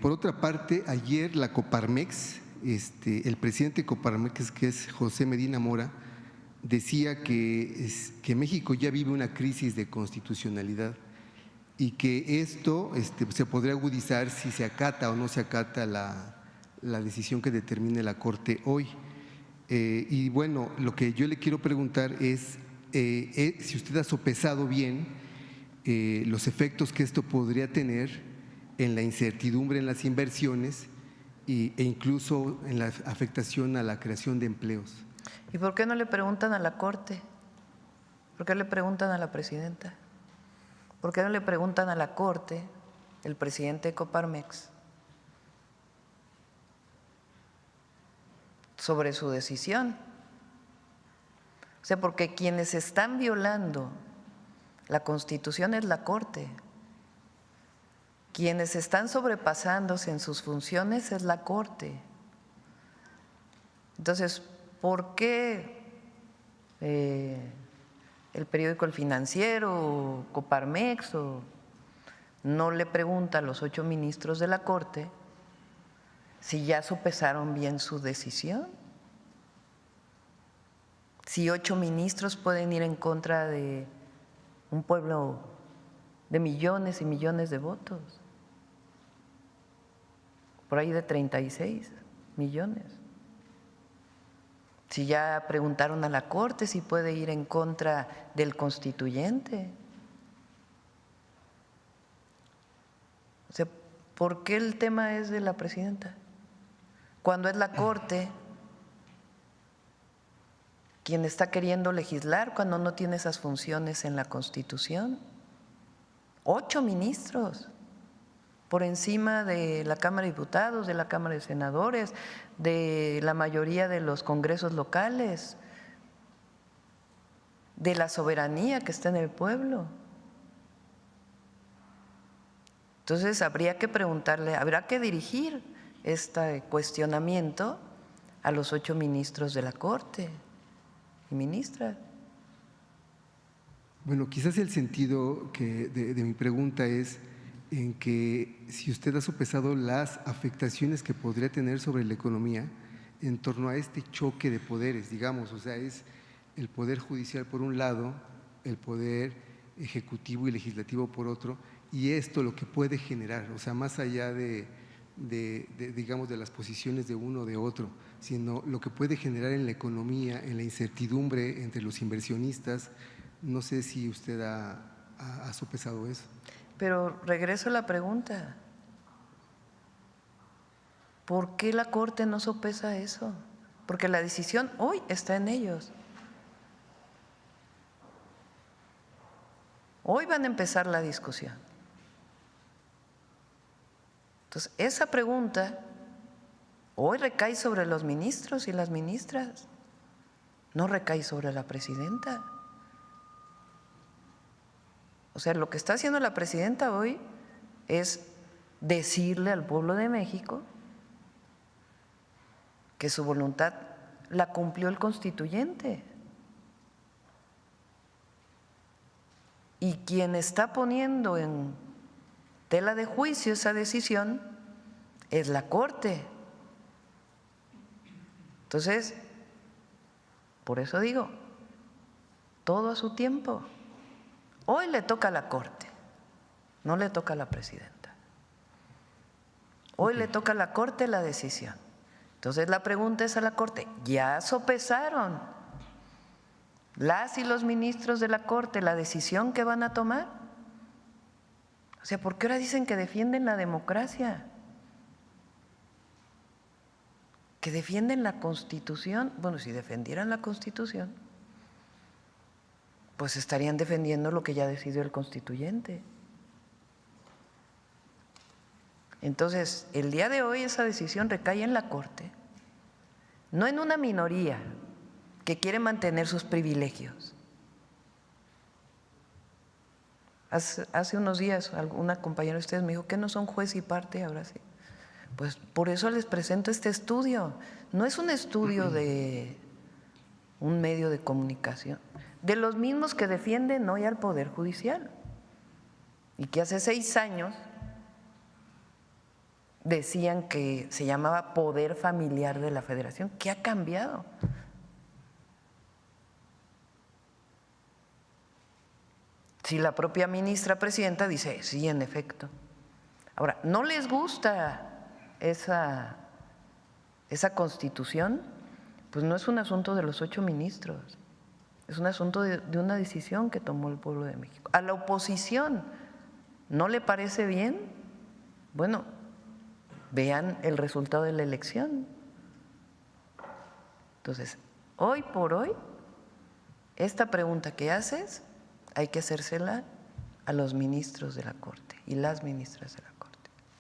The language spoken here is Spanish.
Por otra parte, ayer la Coparmex, el presidente de Coparmex, que es José Medina Mora, decía que México ya vive una crisis de constitucionalidad y que esto se podría agudizar si se acata o no se acata la decisión que determine la Corte hoy. Y bueno, lo que yo le quiero preguntar es si usted ha sopesado bien los efectos que esto podría tener en la incertidumbre en las inversiones e incluso en la afectación a la creación de empleos. ¿Y por qué no le preguntan a la Corte? ¿Por qué le preguntan a la presidenta? ¿Por qué no le preguntan a la Corte, el presidente de Coparmex, sobre su decisión? O sea, porque quienes están violando la Constitución es la Corte. Quienes están sobrepasándose en sus funciones es la Corte. Entonces, ¿por qué el periódico El Financiero o Coparmex no le pregunta a los 8 ministros de la Corte si ya sopesaron bien su decisión? Si 8 ministros pueden ir en contra de un pueblo de millones y millones de votos, por ahí de 36 millones. Si ya preguntaron a la Corte si puede ir en contra del constituyente. O sea, ¿por qué el tema es de la presidenta? Cuando es la Corte quien está queriendo legislar, cuando no tiene esas funciones en la Constitución. 8 ministros por encima de la Cámara de Diputados, de la Cámara de Senadores, de la mayoría de los congresos locales, de la soberanía que está en el pueblo. Entonces habría que preguntarle, habrá que dirigir este cuestionamiento a los 8 ministros de la Corte y ministras. Bueno, quizás el sentido de mi pregunta es en que si usted ha sopesado las afectaciones que podría tener sobre la economía en torno a este choque de poderes, digamos, o sea, es el poder judicial por un lado, el poder ejecutivo y legislativo por otro, y esto lo que puede generar, o sea, más allá digamos, de las posiciones de uno o de otro, sino lo que puede generar en la economía, en la incertidumbre entre los inversionistas. No sé si usted ha sopesado eso. Pero regreso a la pregunta, ¿por qué la Corte no sopesa eso? Porque la decisión hoy está en ellos. Hoy van a empezar la discusión. Entonces, esa pregunta hoy recae sobre los ministros y las ministras, no recae sobre la presidenta. O sea, lo que está haciendo la presidenta hoy es decirle al pueblo de México que su voluntad la cumplió el constituyente. Y quien está poniendo en tela de juicio esa decisión es la Corte. Entonces, por eso digo, todo a su tiempo. Hoy le toca a la Corte, no le toca a la presidenta. Hoy le toca a la Corte la decisión. Entonces la pregunta es a la Corte, ¿ya sopesaron las y los ministros de la Corte la decisión que van a tomar? O sea, ¿por qué ahora dicen que defienden la democracia? Que defienden la Constitución. Bueno, si defendieran la Constitución, pues estarían defendiendo lo que ya decidió el constituyente. Entonces, el día de hoy esa decisión recae en la Corte, no en una minoría que quiere mantener sus privilegios. Hace unos días una compañera de ustedes me dijo que no son juez y parte, ahora sí. Pues por eso les presento este estudio. No es un estudio de un medio de comunicación, de los mismos que defienden hoy al Poder Judicial y que hace 6 años decían que se llamaba poder familiar de la Federación. ¿Qué ha cambiado? Si la propia ministra presidenta dice, sí, en efecto. Ahora, ¿no les gusta esa constitución? Pues no es un asunto de los 8 ministros, es un asunto de una decisión que tomó el pueblo de México. A la oposición, ¿no le parece bien? Bueno, vean el resultado de la elección. Entonces, hoy por hoy, esta pregunta que haces hay que hacérsela a los ministros de la Corte y las ministras de la Corte.